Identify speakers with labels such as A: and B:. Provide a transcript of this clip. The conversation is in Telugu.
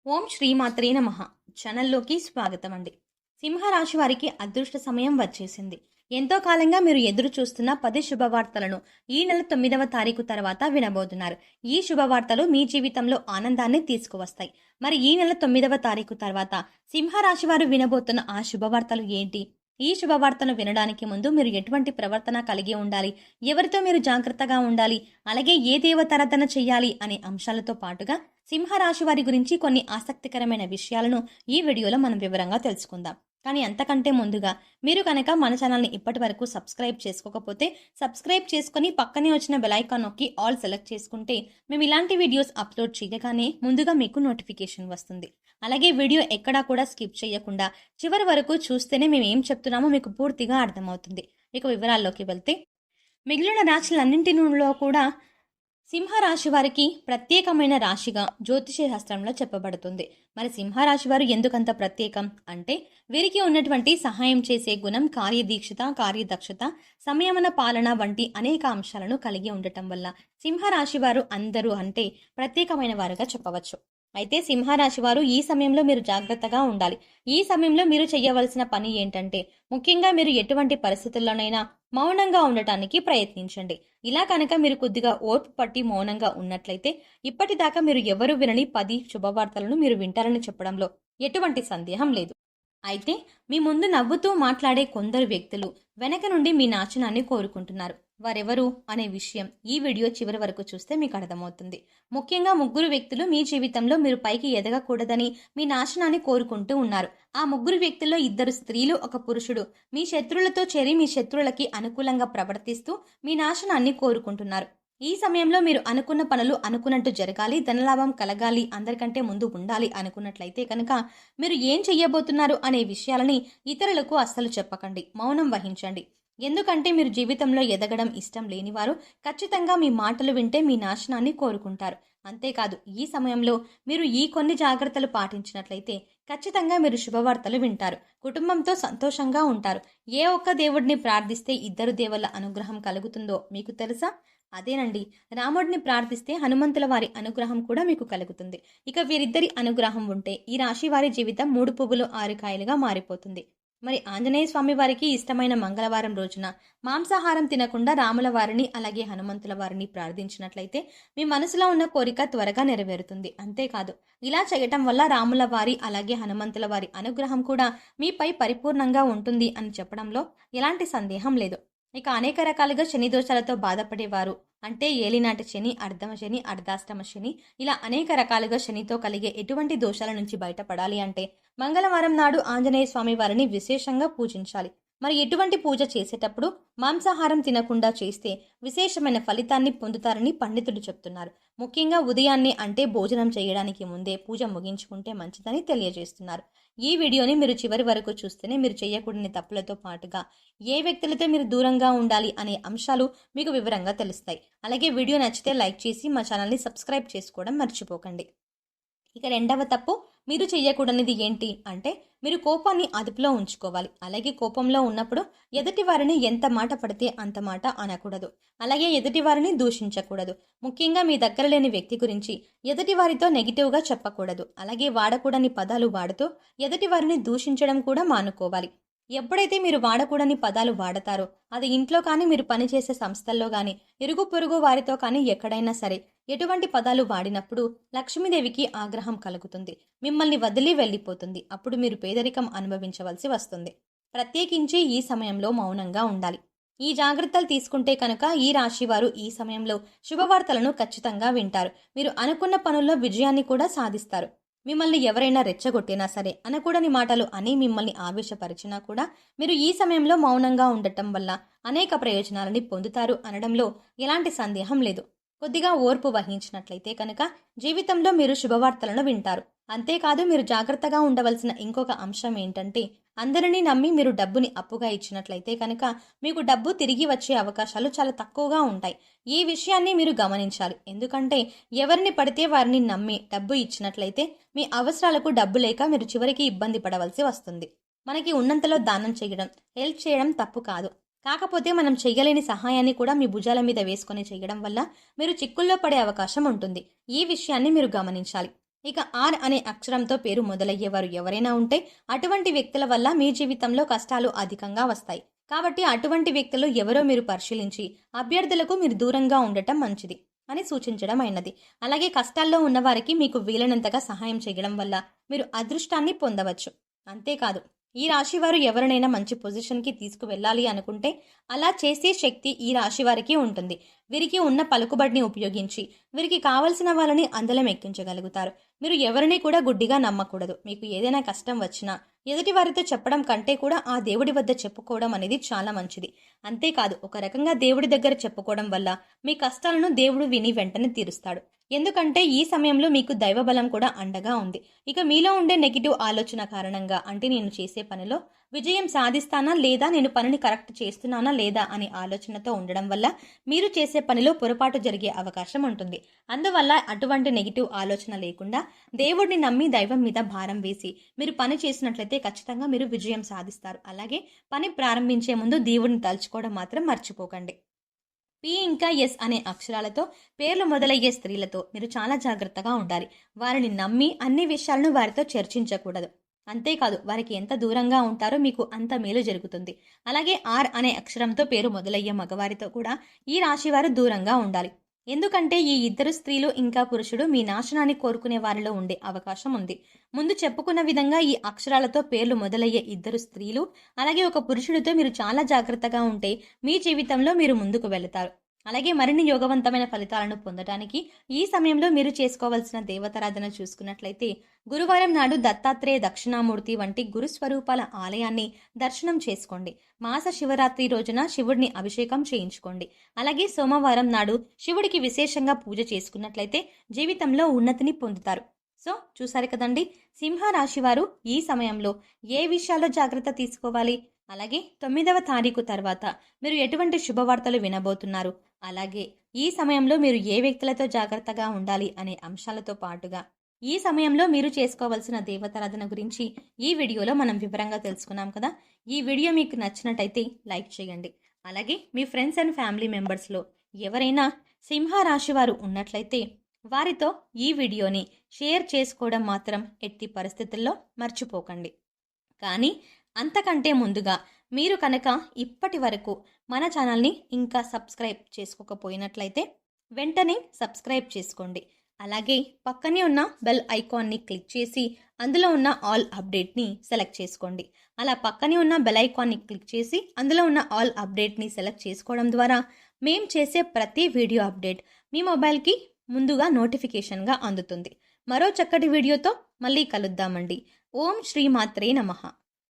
A: ఓం శ్రీమాత్రే నమః. ఛానల్లోకి స్వాగతం అండి. సింహరాశి వారికి అదృష్ట సమయం వచ్చేసింది. ఎంతో కాలంగా మీరు ఎదురు చూస్తున్న 10 శుభవార్తలను ఈ నెల 9వ తారీఖు తర్వాత వినబోతున్నారు. ఈ శుభవార్తలు మీ జీవితంలో ఆనందాన్ని తీసుకువస్తాయి. మరి ఈ నెల 9వ తారీఖు తర్వాత సింహరాశి వారు వినబోతున్న ఆ శుభవార్తలు ఏంటి? ఈ శుభవార్తను వినడానికి ముందు మీరు ఎటువంటి ప్రవర్తన కలిగి ఉండాలి, ఎవరితో మీరు జాగ్రత్తగా ఉండాలి, అలాగే ఏ దేవతారాధన చెయ్యాలి అనే అంశాలతో పాటుగా సింహరాశి వారి గురించి కొన్ని ఆసక్తికరమైన విషయాలను ఈ వీడియోలో మనం వివరంగా తెలుసుకుందాం. కానీ అంతకంటే ముందుగా మీరు కనుక మన ఛానల్ని ఇప్పటి వరకు సబ్స్క్రైబ్ చేసుకోకపోతే సబ్స్క్రైబ్ చేసుకుని పక్కనే వచ్చిన బెల్ ఐకాన్ నొక్కి ఆల్ సెలెక్ట్ చేసుకుంటే మేము ఇలాంటి వీడియోస్ అప్లోడ్ చేయగానే ముందుగా మీకు నోటిఫికేషన్ వస్తుంది. అలాగే వీడియో ఎక్కడా కూడా స్కిప్ చేయకుండా చివరి వరకు చూస్తేనే మేము ఏం చెప్తున్నామో మీకు పూర్తిగా అర్థమవుతుంది. ఇక వివరాల్లోకి వెళ్తే మిగిలిన రాశులన్నింటిలో కూడా సింహరాశి వారికి ప్రత్యేకమైన రాశిగా జ్యోతిష శాస్త్రంలో చెప్పబడుతుంది. మరి సింహరాశి వారు ఎందుకంత ప్రత్యేకం అంటే వీరికి ఉన్నటువంటి సహాయం చేసే గుణం, కార్యదీక్షత, కార్యదక్షత, సంయమన పాలన వంటి అనేక అంశాలను కలిగి ఉండటం వల్ల సింహరాశి వారు అందరూ అంటే ప్రత్యేకమైన వారుగా చెప్పవచ్చు. అయితే సింహరాశి వారు ఈ సమయంలో మీరు జాగ్రత్తగా ఉండాలి. ఈ సమయంలో మీరు చేయవలసిన పని ఏంటంటే ముఖ్యంగా మీరు ఎటువంటి పరిస్థితుల్లోనైనా మౌనంగా ఉండటానికి ప్రయత్నించండి. ఇలా కనుక మీరు కొద్దిగా ఓర్పు పట్టి మౌనంగా ఉన్నట్లయితే ఇప్పటిదాకా మీరు ఎవరు వినని 10 శుభవార్తలను మీరు వింటారని చెప్పడంలో ఎటువంటి సందేహం లేదు. అయితే మీ ముందు నవ్వుతూ మాట్లాడే కొందరు వ్యక్తులు వెనక నుండి మీ నాశనాన్ని కోరుకుంటున్నారు. వారెవరు అనే విషయం ఈ వీడియో చివరి వరకు చూస్తే మీకు అర్థమవుతుంది. ముఖ్యంగా 3 వ్యక్తులు మీ జీవితంలో మీరు పైకి ఎదగకూడదని మీ నాశనాన్ని కోరుకుంటూ ఉన్నారు. ఆ 3 వ్యక్తుల్లో 2 స్త్రీలు, 1 పురుషుడు మీ శత్రువులతో చేరి మీ శత్రువులకి అనుకూలంగా ప్రవర్తిస్తూ మీ నాశనాన్ని కోరుకుంటున్నారు. ఈ సమయంలో మీరు అనుకున్న పనులు అనుకున్నట్టు జరగాలి, ధనలాభం కలగాలి, అందరికంటే ముందు ఉండాలి అనుకున్నట్లయితే కనుక మీరు ఏం చెయ్యబోతున్నారు అనే విషయాలని ఇతరులకు అస్సలు చెప్పకండి. మౌనం వహించండి. ఎందుకంటే మీరు జీవితంలో ఎదగడం ఇష్టం లేనివారు ఖచ్చితంగా మీ మాటలు వింటే మీ నాశనాన్ని కోరుకుంటారు. అంతేకాదు ఈ సమయంలో మీరు ఈ కొన్ని జాగ్రత్తలు పాటించినట్లయితే ఖచ్చితంగా మీరు శుభవార్తలు వింటారు. కుటుంబంతో సంతోషంగా ఉంటారు. ఏ ఒక్క దేవుడిని ప్రార్థిస్తే 2 దేవుళ్ళ అనుగ్రహం కలుగుతుందో మీకు తెలుసా? అదేనండి, రాముడిని ప్రార్థిస్తే హనుమంతుల వారి అనుగ్రహం కూడా మీకు కలుగుతుంది. ఇక వీరిద్దరి అనుగ్రహం ఉంటే ఈ రాశి వారి జీవితం 3 పువ్వులు 6 కాయలుగా మారిపోతుంది. మరి ఆంజనేయ స్వామి వారికి ఇష్టమైన మంగళవారం రోజున మాంసాహారం తినకుండా రాముల వారిని అలాగే హనుమంతుల వారిని ప్రార్థించినట్లయితే మీ మనసులో ఉన్న కోరిక త్వరగా నెరవేరుతుంది. అంతేకాదు ఇలా చేయటం వల్ల రాముల వారి అలాగే హనుమంతుల వారి అనుగ్రహం కూడా మీపై పరిపూర్ణంగా ఉంటుంది అని చెప్పడంలో ఎలాంటి సందేహం లేదు. ఇక అనేక రకాలుగా శని దోషాలతో బాధపడేవారు అంటే ఏలినాటి శని, అర్ధమ శని, అర్ధాష్టమ శని, ఇలా అనేక రకాలుగా శనితో కలిగే ఎటువంటి దోషాల నుంచి బయటపడాలి అంటే మంగళవారం నాడు ఆంజనేయ స్వామి వారిని విశేషంగా పూజించాలి. మరి ఎటువంటి పూజ చేసేటప్పుడు మాంసాహారం తినకుండా చేస్తే విశేషమైన ఫలితాన్ని పొందుతారని పండితులు చెప్తున్నారు. ముఖ్యంగా ఉదయాన్నే అంటే భోజనం చేయడానికి ముందే పూజ ముగించుకుంటే మంచిదని తెలియజేస్తున్నారు. ఈ వీడియోని మీరు చివరి వరకు చూస్తేనే మీరు చేయకూడని తప్పులతో పాటుగా ఏ వ్యక్తులతో మీరు దూరంగా ఉండాలి అనే అంశాలు మీకు వివరంగా తెలుస్తాయి. అలాగే వీడియో నచ్చితే లైక్ చేసి మా ఛానల్ని సబ్స్క్రైబ్ చేసుకోవడం మర్చిపోకండి. ఇక రెండవ తప్పు మీరు చెయ్యకూడనిది ఏంటి అంటే మీరు కోపాన్ని అదుపులో ఉంచుకోవాలి. అలాగే కోపంలో ఉన్నప్పుడు ఎదుటి వారిని ఎంత మాట పడితే అంత మాట అనకూడదు. అలాగే ఎదుటి వారిని దూషించకూడదు. ముఖ్యంగా మీ దగ్గర లేని వ్యక్తి గురించి ఎదుటి వారితో నెగిటివ్గా చెప్పకూడదు. అలాగే వాడకూడని పదాలు వాడుతూ ఎదుటి వారిని దూషించడం కూడా మానుకోవాలి. ఎప్పుడైతే మీరు వాడకూడని పదాలు వాడతారో అది ఇంట్లో కానీ, మీరు పనిచేసే సంస్థల్లో కానీ, ఇరుగు పొరుగు వారితో కానీ ఎక్కడైనా సరే ఎటువంటి పదాలు వాడినప్పుడు లక్ష్మీదేవికి ఆగ్రహం కలుగుతుంది. మిమ్మల్ని వదిలి వెళ్ళిపోతుంది. అప్పుడు మీరు పేదరికం అనుభవించవలసి వస్తుంది. ప్రత్యేకించి ఈ సమయంలో మౌనంగా ఉండాలి. ఈ జాగ్రత్తలు తీసుకుంటే కనుక ఈ రాశి వారు ఈ సమయంలో శుభవార్తలను ఖచ్చితంగా వింటారు. మీరు అనుకున్న పనుల్లో విజయాన్ని కూడా సాధిస్తారు. మిమ్మల్ని ఎవరైనా రెచ్చగొట్టినా సరే, అనకూడని మాటలు అని మిమ్మల్ని ఆవేశపరిచినా కూడా మీరు ఈ సమయంలో మౌనంగా ఉండటం వల్ల అనేక ప్రయోజనాలని పొందుతారు అనడంలో ఎలాంటి సందేహం లేదు. కొద్దిగా ఓర్పు వహించినట్లయితే కనుక జీవితంలో మీరు శుభవార్తలను వింటారు. అంతేకాదు మీరు జాగ్రత్తగా ఉండవలసిన ఇంకొక అంశం ఏంటంటే అందరినీ నమ్మి మీరు డబ్బుని అప్పుగా ఇచ్చినట్లయితే కనుక మీకు డబ్బు తిరిగి వచ్చే అవకాశాలు చాలా తక్కువగా ఉంటాయి. ఈ విషయాన్ని మీరు గమనించాలి. ఎందుకంటే ఎవరిని పడితే వారిని నమ్మి డబ్బు ఇచ్చినట్లయితే మీ అవసరాలకు డబ్బు లేక మీరు చివరికి ఇబ్బంది పడవలసి వస్తుంది. మనకి ఉన్నంతలో దానం చేయడం, హెల్ప్ చేయడం తప్పు కాదు. కాకపోతే మనం చెయ్యలేని సహాయాన్ని కూడా మీ భుజాల మీద వేసుకొని చేయడం వల్ల మీరు చిక్కుల్లో పడే అవకాశం ఉంటుంది. ఈ విషయాన్ని మీరు గమనించాలి. ఇక ఆర్ అనే అక్షరంతో పేరు మొదలయ్యేవారు ఎవరైనా ఉంటే అటువంటి వ్యక్తుల వల్ల మీ జీవితంలో కష్టాలు అధికంగా వస్తాయి. కాబట్టి అటువంటి వ్యక్తులు ఎవరో మీరు పరిశీలించి అభ్యర్థులకు మీరు దూరంగా ఉండటం మంచిది అని సూచించడం అయినది. అలాగే కష్టాల్లో ఉన్నవారికి మీకు వీలైనంతగా సహాయం చేయడం వల్ల మీరు అదృష్టాన్ని పొందవచ్చు. అంతేకాదు, ఈ రాశి వారు ఎవరినైనా మంచి పొజిషన్కి తీసుకువెళ్ళాలి అనుకుంటే అలా చేసే శక్తి ఈ రాశి వారికి ఉంటుంది. వీరికి ఉన్న పలుకుబడిని ఉపయోగించి వీరికి కావలసిన వాళ్ళని అందలం ఎక్కించగలుగుతారు. మీరు ఎవరిని కూడా గుడ్డిగా నమ్మకూడదు. మీకు ఏదైనా కష్టం వచ్చినా ఎదుటి వారితో చెప్పడం కంటే కూడా ఆ దేవుడి వద్ద చెప్పుకోవడం అనేది చాలా మంచిది. అంతేకాదు, ఒక రకంగా దేవుడి దగ్గర చెప్పుకోవడం వల్ల మీ కష్టాలను దేవుడు విని వెంటనే తీరుస్తాడు. ఎందుకంటే ఈ సమయంలో మీకు దైవబలం కూడా అండగా ఉంది. ఇక మీలో ఉండే నెగిటివ్ ఆలోచన కారణంగా, అంటే నేను చేసే పనిలో విజయం సాధిస్తానా లేదా, నేను పనిని కరెక్ట్ చేస్తున్నానా లేదా అనే ఆలోచనతో ఉండడం వల్ల మీరు చేసే పనిలో పొరపాటు జరిగే అవకాశం ఉంటుంది. అందువల్ల అటువంటి నెగిటివ్ ఆలోచన లేకుండా దేవుడిని నమ్మి దైవం మీద భారం వేసి మీరు పని చేసినట్లయితే ఖచ్చితంగా మీరు విజయం సాధిస్తారు. అలాగే పని ప్రారంభించే ముందు దేవుడిని తలుచుకోవడం మాత్రం మర్చిపోకండి. పి ఇంకా ఎస్ అనే అక్షరాలతో పేర్లు మొదలయ్యే స్త్రీలతో మీరు చాలా జాగ్రత్తగా ఉండాలి. వారిని నమ్మి అన్ని విషయాలను వారితో చర్చించకూడదు. అంతేకాదు, వారికి ఎంత దూరంగా ఉంటారో మీకు అంత మేలు జరుగుతుంది. అలాగే ఆర్ అనే అక్షరంతో పేరు మొదలయ్యే మగవారితో కూడా ఈ రాశివారు దూరంగా ఉండాలి. ఎందుకంటే ఈ ఇద్దరు స్త్రీలు ఇంకా పురుషుడు మీ నాశనాన్ని కోరుకునే వారిలో ఉండే అవకాశం ఉంది. ముందు చెప్పుకున్న విధంగా ఈ అక్షరాలతో పేర్లు మొదలయ్యే ఇద్దరు స్త్రీలు అలాగే ఒక పురుషుడితో మీరు చాలా జాగ్రత్తగా ఉంటే మీ జీవితంలో మీరు ముందుకు వెళతారు. అలాగే మరిన్ని యోగవంతమైన ఫలితాలను పొందడానికి ఈ సమయంలో మీరు చేసుకోవాల్సిన దేవతారాధన చూసుకున్నట్లయితే గురువారం నాడు దత్తాత్రేయ దక్షిణామూర్తి వంటి గురుస్వరూపాల ఆలయాన్ని దర్శనం చేసుకోండి. మాస శివరాత్రి రోజున శివుడిని అభిషేకం చేయించుకోండి. అలాగే సోమవారం నాడు శివుడికి విశేషంగా పూజ చేసుకున్నట్లయితే జీవితంలో ఉన్నతిని పొందుతారు. సో చూసారు కదండి, సింహరాశి వారు ఈ సమయంలో ఏ విషయాల్లో జాగ్రత్త తీసుకోవాలి, అలాగే 9వ తారీఖు తర్వాత మీరు ఎటువంటి శుభవార్తలు వినబోతున్నారు, అలాగే ఈ సమయంలో మీరు ఏ వ్యక్తులతో జాగ్రత్తగా ఉండాలి అనే అంశాలతో పాటుగా ఈ సమయంలో మీరు చేసుకోవాల్సిన దేవతారాధన గురించి ఈ వీడియోలో మనం వివరంగా తెలుసుకున్నాం కదా. ఈ వీడియో మీకు నచ్చినట్టయితే లైక్ చేయండి. అలాగే మీ ఫ్రెండ్స్ అండ్ ఫ్యామిలీ మెంబర్స్లో ఎవరైనా సింహరాశి వారు ఉన్నట్లయితే వారితో ఈ వీడియోని షేర్ చేసుకోవడం మాత్రం ఎట్టి పరిస్థితుల్లో మర్చిపోకండి. కానీ అంతకంటే ముందుగా మీరు కనుక ఇప్పటి వరకు మన ఛానల్ని ఇంకా సబ్స్క్రైబ్ చేసుకోకపోయినట్లయితే వెంటనే సబ్స్క్రైబ్ చేసుకోండి. అలాగే పక్కనే ఉన్న బెల్ ఐకాన్ని క్లిక్ చేసి అందులో ఉన్న ఆల్ అప్డేట్ని సెలెక్ట్ చేసుకోండి. అలా పక్కనే ఉన్న బెల్ ఐకాన్ని క్లిక్ చేసి అందులో ఉన్న ఆల్ అప్డేట్ని సెలెక్ట్ చేసుకోవడం ద్వారా మేము చేసే ప్రతి వీడియో అప్డేట్ మీ మొబైల్కి ముందుగా నోటిఫికేషన్గా అందుతుంది. మరో చక్కటి వీడియోతో మళ్ళీ కలుద్దామండి. ఓం శ్రీమాత్రే నమః.